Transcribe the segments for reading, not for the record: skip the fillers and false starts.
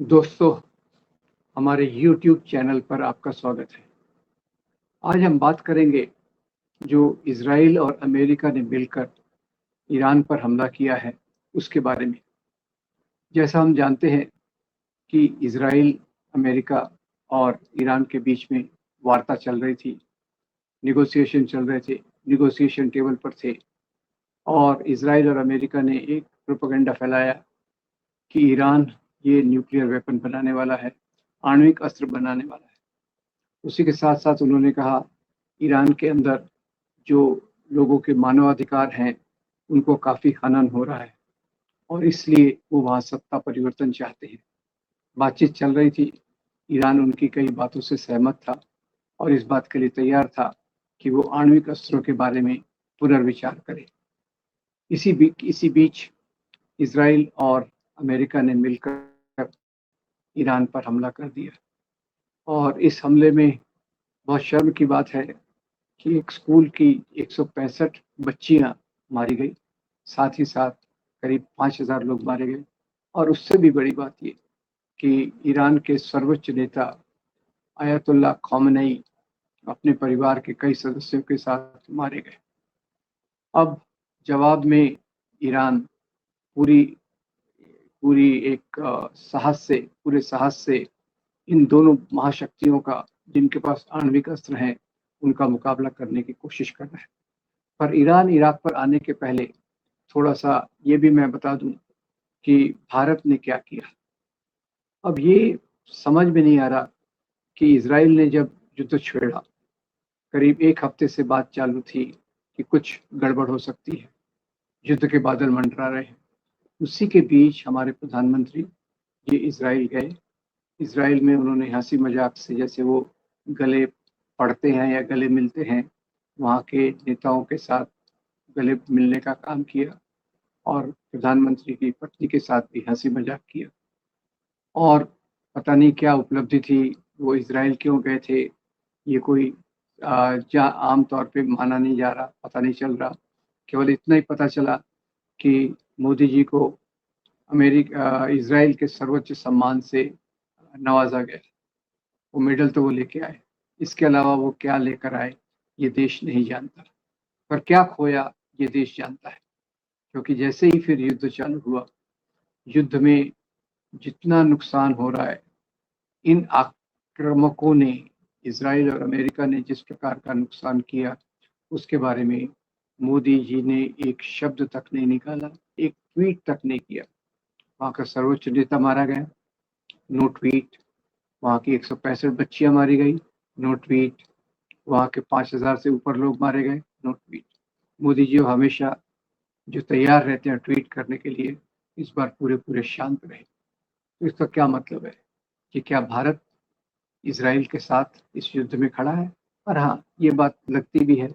दोस्तों, हमारे YouTube channel पर आपका स्वागत है। आज हम बात करेंगे जो इज़राइल और अमेरिका ने मिलकर ईरान पर हमला किया है, उसके बारे में। जैसा हम जानते हैं कि इज़राइल, अमेरिका और ईरान के बीच में वार्ता चल रही थी, नेगोशिएशन चल रहे थे, नेगोशिएशन टेबल पर थे और इज़राइल और अमेरिका ने एक प्रोपेगेंडा फैलाया कि ईरान ये न्यूक्लियर वेपन बनाने वाला है, आणविक अस्त्र बनाने वाला है। उसी के साथ-साथ उन्होंने कहा, ईरान के अंदर जो लोगों के मानवाधिकार हैं, उनको काफ़ी हनन हो रहा है और इसलिए वो वहाँ सत्ता परिवर्तन चाहते हैं। बातचीत चल रही थी, ईरान उनकी कई बातों से सहमत था और इस बात के लिए तैयार था कि वो आणविक अस्त्रों के बारे में पुनर्विचार करे। इसी बीच इज़राइल और अमेरिका ने मिलकर ईरान पर हमला कर दिया और इस हमले में बहुत शर्म की बात है कि एक स्कूल की 165 बच्चियां मारी गई, साथ ही साथ करीब 5000 लोग मारे गए और उससे भी बड़ी बात ये कि ईरान के सर्वोच्च नेता अयतुल्ला ख़ामेनी अपने परिवार के कई सदस्यों के साथ मारे गए। अब जवाब में ईरान पूरी पूरी एक पूरे साहस से इन दोनों महाशक्तियों का, जिनके पास आणविक अस्त्र हैं, उनका मुकाबला करने की कोशिश कर रहा है। पर ईरान इराक पर आने के पहले थोड़ा-सा ये भी मैं बता दूँ कि भारत ने क्या किया। अब ये समझ में नहीं आ रहा कि इज़राइल ने जब युद्ध छेड़ा, करीब 1 हफ्ते से बात चालू थी कि कुछ गड़बड़ हो सकती है, युद्ध के बादल मंडरा रहे हैं। उसी के बीच हमारे प्रधानमंत्री ये इज़राइल गए। इज़राइल में उन्होंने हँसी-मज़ाक से, जैसे वो गले पड़ते हैं या गले मिलते हैं, वहाँ के नेताओं के साथ गले मिलने का काम किया और प्रधानमंत्री की पत्नी के साथ भी हँसी-मज़ाक किया और पता नहीं क्या उपलब्धि थी, वो इज़राइल क्यों गए थे, ये कोई जा आम तौर पे माना नहीं जा रहा, पता नहीं चल रहा। केवल इतना ही पता चला कि मोदी जी को इज़राइल के सर्वोच्च सम्मान से नवाज़ा गया। वो मेडल तो वो लेके आए, इसके अलावा वो क्या लेकर आए, ये देश नहीं जानता। पर क्या खोया, ये देश जानता है, क्योंकि जैसे ही फिर युद्ध चालू हुआ, युद्ध में जितना नुकसान हो रहा है, इन आक्रामकों ने, इज़राइल और अमेरिका ने जिस प्रकार का नुकसान किया, उसके बारे में मोदी जी ने एक शब्द तक नहीं निकाला, एक ट्वीट तक नहीं किया। वहाँ का सर्वोच्च नेता मारा गया, नो ट्वीट। वहाँ की 165 बच्चियाँ मारी गई, नो ट्वीट। वहाँ के 5000 से ऊपर लोग मारे गए, नो ट्वीट। मोदी जी हमेशा जो तैयार रहते हैं ट्वीट करने के लिए, इस बार पूरे शांत रहे। तो इसका क्या मतलब है कि क्या भारत इज़राइल के साथ इस युद्ध में खड़ा है? और हाँ, ये बात लगती भी है,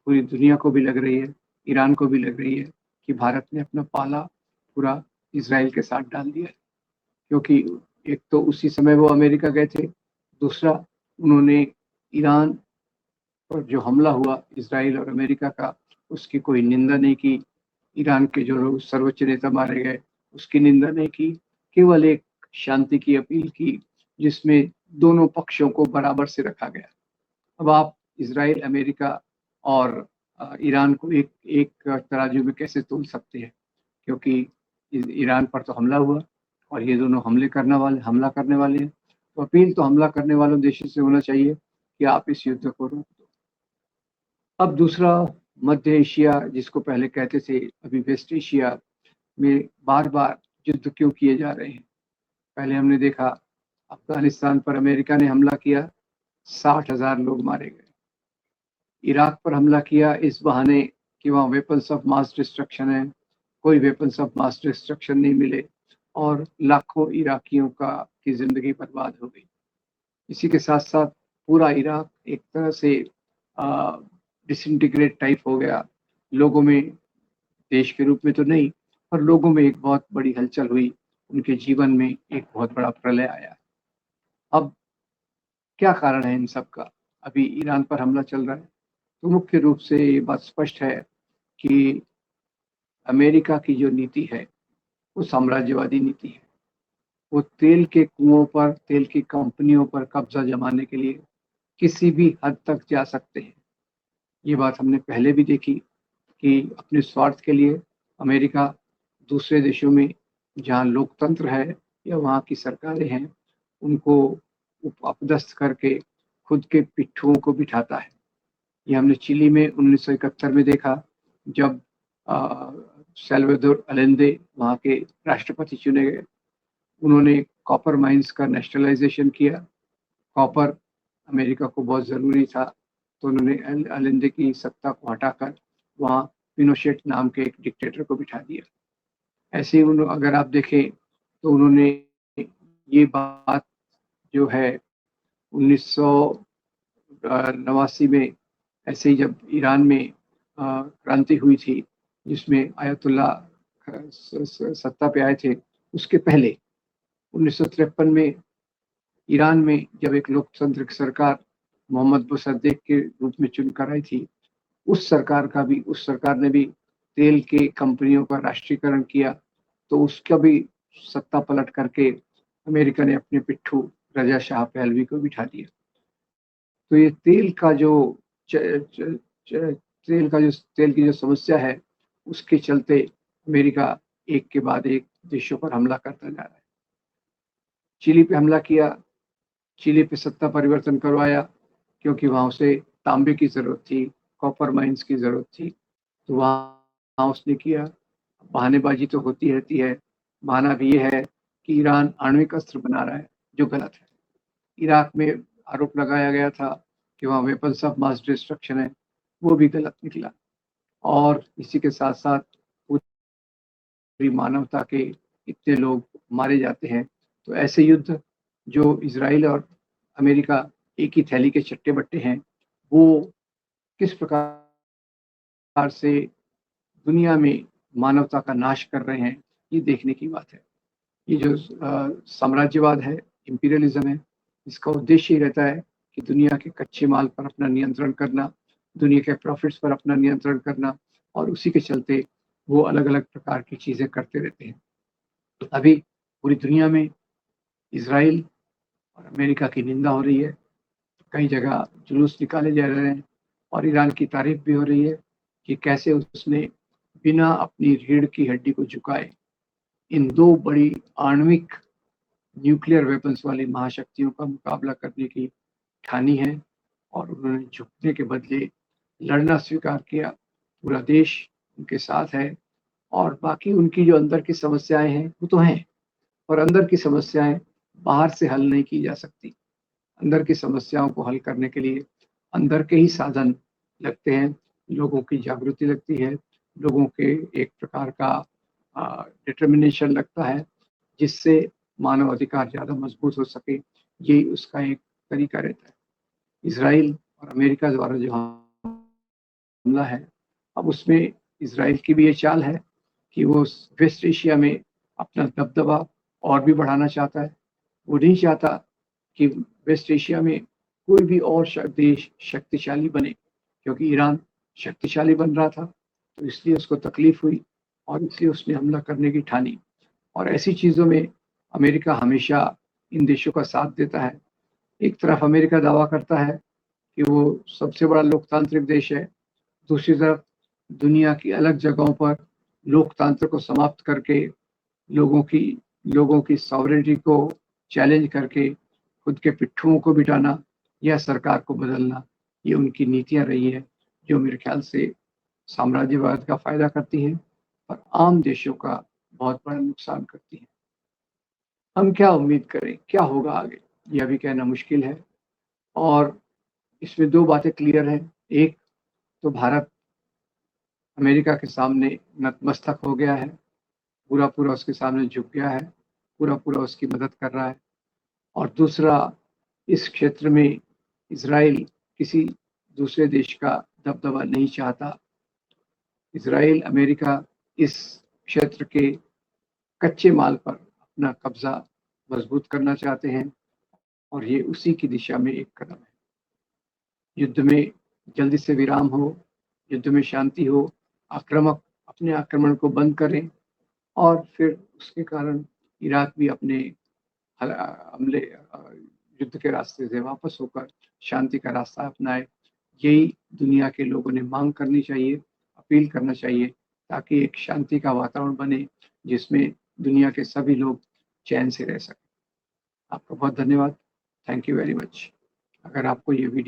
पूरी दुनिया को भी लग रही है, ईरान को भी लग रही है कि भारत ने अपना पाला पूरा इज़राइल के साथ डाल दिया है। क्योंकि एक तो उसी समय वो अमेरिका गए थे, दूसरा उन्होंने ईरान पर जो हमला हुआ इज़राइल और अमेरिका का, उसकी कोई निंदा नहीं की। ईरान के जो लोग सर्वोच्च नेता मारे गए, उसकी निंदा नहीं की। केवल एक शांति की अपील की, जिसमें दोनों पक्षों को बराबर से रखा गया। अब आप इज़राइल, अमेरिका और ईरान को एक एक तराजू में कैसे तोल सकते हैं? क्योंकि ईरान पर तो हमला हुआ और ये दोनों हमला करने वाले हैं। तो अपील तो हमला करने वालों देशों से होना चाहिए कि आप इस युद्ध को रोक दो। अब दूसरा, मध्य एशिया, जिसको पहले कहते थे, अभी वेस्ट एशिया में बार-बार युद्ध क्यों किए जा रहे हैं? पहले हमने देखा अफ़गानिस्तान पर अमेरिका ने हमला किया, 60,000 लोग मारे गए। इराक पर हमला किया इस बहाने कि वहाँ वेपन्स ऑफ मास डिस्ट्रक्शन है, कोई वेपन्स ऑफ मास डिस्ट्रक्शन नहीं मिले और लाखों इराकियों की ज़िंदगी बर्बाद हो गई। इसी के साथ-साथ पूरा इराक एक तरह से अ, डिसइंटीग्रेट टाइप हो गया। लोगों में, देश के रूप में तो नहीं, पर लोगों में एक बहुत बड़ी हलचल हुई, उनके जीवन में एक बहुत बड़ा प्रलय आया। अब क्या कारण है इन सब का? अभी ईरान पर हमला चल रहा है, तो मुख्य रूप से ये बात स्पष्ट है कि अमेरिका की जो नीति है, वो साम्राज्यवादी नीति है। वो तेल के कुओं पर, तेल की कंपनियों पर कब्जा जमाने के लिए किसी भी हद तक जा सकते हैं। ये बात हमने पहले भी देखी कि अपने स्वार्थ के लिए अमेरिका दूसरे देशों में जहाँ लोकतंत्र है या वहाँ की सरकारें हैं, उनको अपदस्थ करके खुद के पिट्ठुओं को बिठाता है। ये हमने चिली में 1971 में देखा, जब सैल्वाडोर अलेंदे वहाँ के राष्ट्रपति चुने गए। उन्होंने कॉपर माइंस का नेशनलाइजेशन किया। कॉपर अमेरिका को बहुत ज़रूरी था, तो उन्होंने अलेंदे की सत्ता को हटाकर वहाँ पिनोशेट नाम के एक डिक्टेटर को बिठा दिया। ऐसे ही अगर आप देखें तो उन्होंने ये बात जो है 1989 में, ऐसे ही जब ईरान में क्रांति हुई थी जिसमें आयतुल्ला सत्ता पे आए थे, उसके पहले 1953 में ईरान में जब एक लोकतंत्र की सरकार मोहम्मद मुसद्देक के रूप में चुनकर आई थी, उस सरकार ने भी तेल के कंपनियों का राष्ट्रीयकरण किया, तो उसका भी सत्ता पलट करके अमेरिका ने अपने पिट्ठू रजा शाह पहलवी को बिठा दिया। तो ये तेल की जो समस्या है, उसके चलते अमेरिका एक के बाद एक देशों पर हमला करता जा रहा है। चिली पे हमला किया, चिली पे सत्ता परिवर्तन करवाया, क्योंकि वहाँ उसे तांबे की ज़रूरत थी, कॉपर माइंस की ज़रूरत थी, तो वहाँ उसने किया। बहानेबाजी तो होती रहती है। बहाना भी ये है कि ईरान आणविक अस्त्र बना रहा है, जो गलत है। इराक में आरोप लगाया गया था कि वहाँ वेपन्स ऑफ मास डिस्ट्रक्शन है, वो भी गलत निकला। और इसी के साथ साथ पूरी मानवता के इतने लोग मारे जाते हैं। तो ऐसे युद्ध जो इजराइल और अमेरिका एक ही थैली के चट्टे बट्टे हैं, वो किस प्रकार से दुनिया में मानवता का नाश कर रहे हैं, ये देखने की बात है। ये जो साम्राज्यवाद है, इंपीरियलिज्म है, इसका उद्देश्य ही रहता है कि दुनिया के कच्चे माल पर अपना नियंत्रण करना, दुनिया के प्रॉफिट्स पर अपना नियंत्रण करना, और उसी के चलते वो अलग अलग प्रकार की चीज़ें करते रहते हैं। अभी पूरी दुनिया में इजराइल और अमेरिका की निंदा हो रही है, कई जगह जुलूस निकाले जा रहे हैं, और ईरान की तारीफ भी हो रही है कि कैसे उसने बिना अपनी रीढ़ की हड्डी को झुकाए इन दो बड़ी आणविक न्यूक्लियर वेपन्स वाली महाशक्तियों का मुकाबला करने की ठानी है, और उन्होंने झुकने के बदले लड़ना स्वीकार किया। पूरा देश उनके साथ है, और बाकी उनकी जो अंदर की समस्याएं हैं वो तो हैं, और अंदर की समस्याएं बाहर से हल नहीं की जा सकती। अंदर की समस्याओं को हल करने के लिए अंदर के ही साधन लगते हैं, लोगों की जागृति लगती है, लोगों के एक प्रकार का डिटर्मिनेशन लगता है, जिससे मानव अधिकार ज़्यादा मजबूत हो सके। यही उसका एक तरीका रहता है। इसराइल और अमेरिका द्वारा जो हमला है, अब उसमें इसराइल की भी ये चाल है कि वो वेस्ट एशिया में अपना दबदबा और भी बढ़ाना चाहता है। वो नहीं चाहता कि वेस्ट एशिया में कोई भी और देश शक्तिशाली बने, क्योंकि ईरान शक्तिशाली बन रहा था, तो इसलिए उसको तकलीफ हुई और इसलिए उसने हमला करने की ठानी। और ऐसी चीज़ों में अमेरिका हमेशा इन देशों का साथ देता है। एक तरफ अमेरिका दावा करता है कि वो सबसे बड़ा लोकतांत्रिक देश है, दूसरी तरफ दुनिया की अलग जगहों पर लोकतंत्र को समाप्त करके लोगों की सॉवरेनिटी को चैलेंज करके खुद के पिट्ठुओं को बिठाना या सरकार को बदलना, ये उनकी नीतियां रही है, जो मेरे ख्याल से साम्राज्यवाद का फायदा करती हैं और आम देशों का बहुत बड़ा नुकसान करती हैं। हम क्या उम्मीद करें, क्या होगा आगे, यह भी कहना मुश्किल है। और इसमें दो बातें क्लियर हैं। एक तो भारत अमेरिका के सामने नतमस्तक हो गया है, पूरा पूरा उसके सामने झुक गया है, पूरा पूरा उसकी मदद कर रहा है। और दूसरा, इस क्षेत्र में इजराइल किसी दूसरे देश का दबदबा नहीं चाहता। इजराइल, अमेरिका इस क्षेत्र के कच्चे माल पर अपना कब्जा मजबूत करना चाहते हैं, और ये उसी की दिशा में एक कदम है। युद्ध में जल्दी से विराम हो, युद्ध में शांति हो, आक्रामक अपने आक्रमण को बंद करें, और फिर उसके कारण इराक भी अपने हमले युद्ध के रास्ते से वापस होकर शांति का रास्ता अपनाए। यही दुनिया के लोगों ने मांग करनी चाहिए, अपील करना चाहिए, ताकि एक शांति का वातावरण बने जिसमें दुनिया के सभी लोग चैन से रह सकें। आपका बहुत धन्यवाद। Thank you very much. अगर आपको ये वीडियो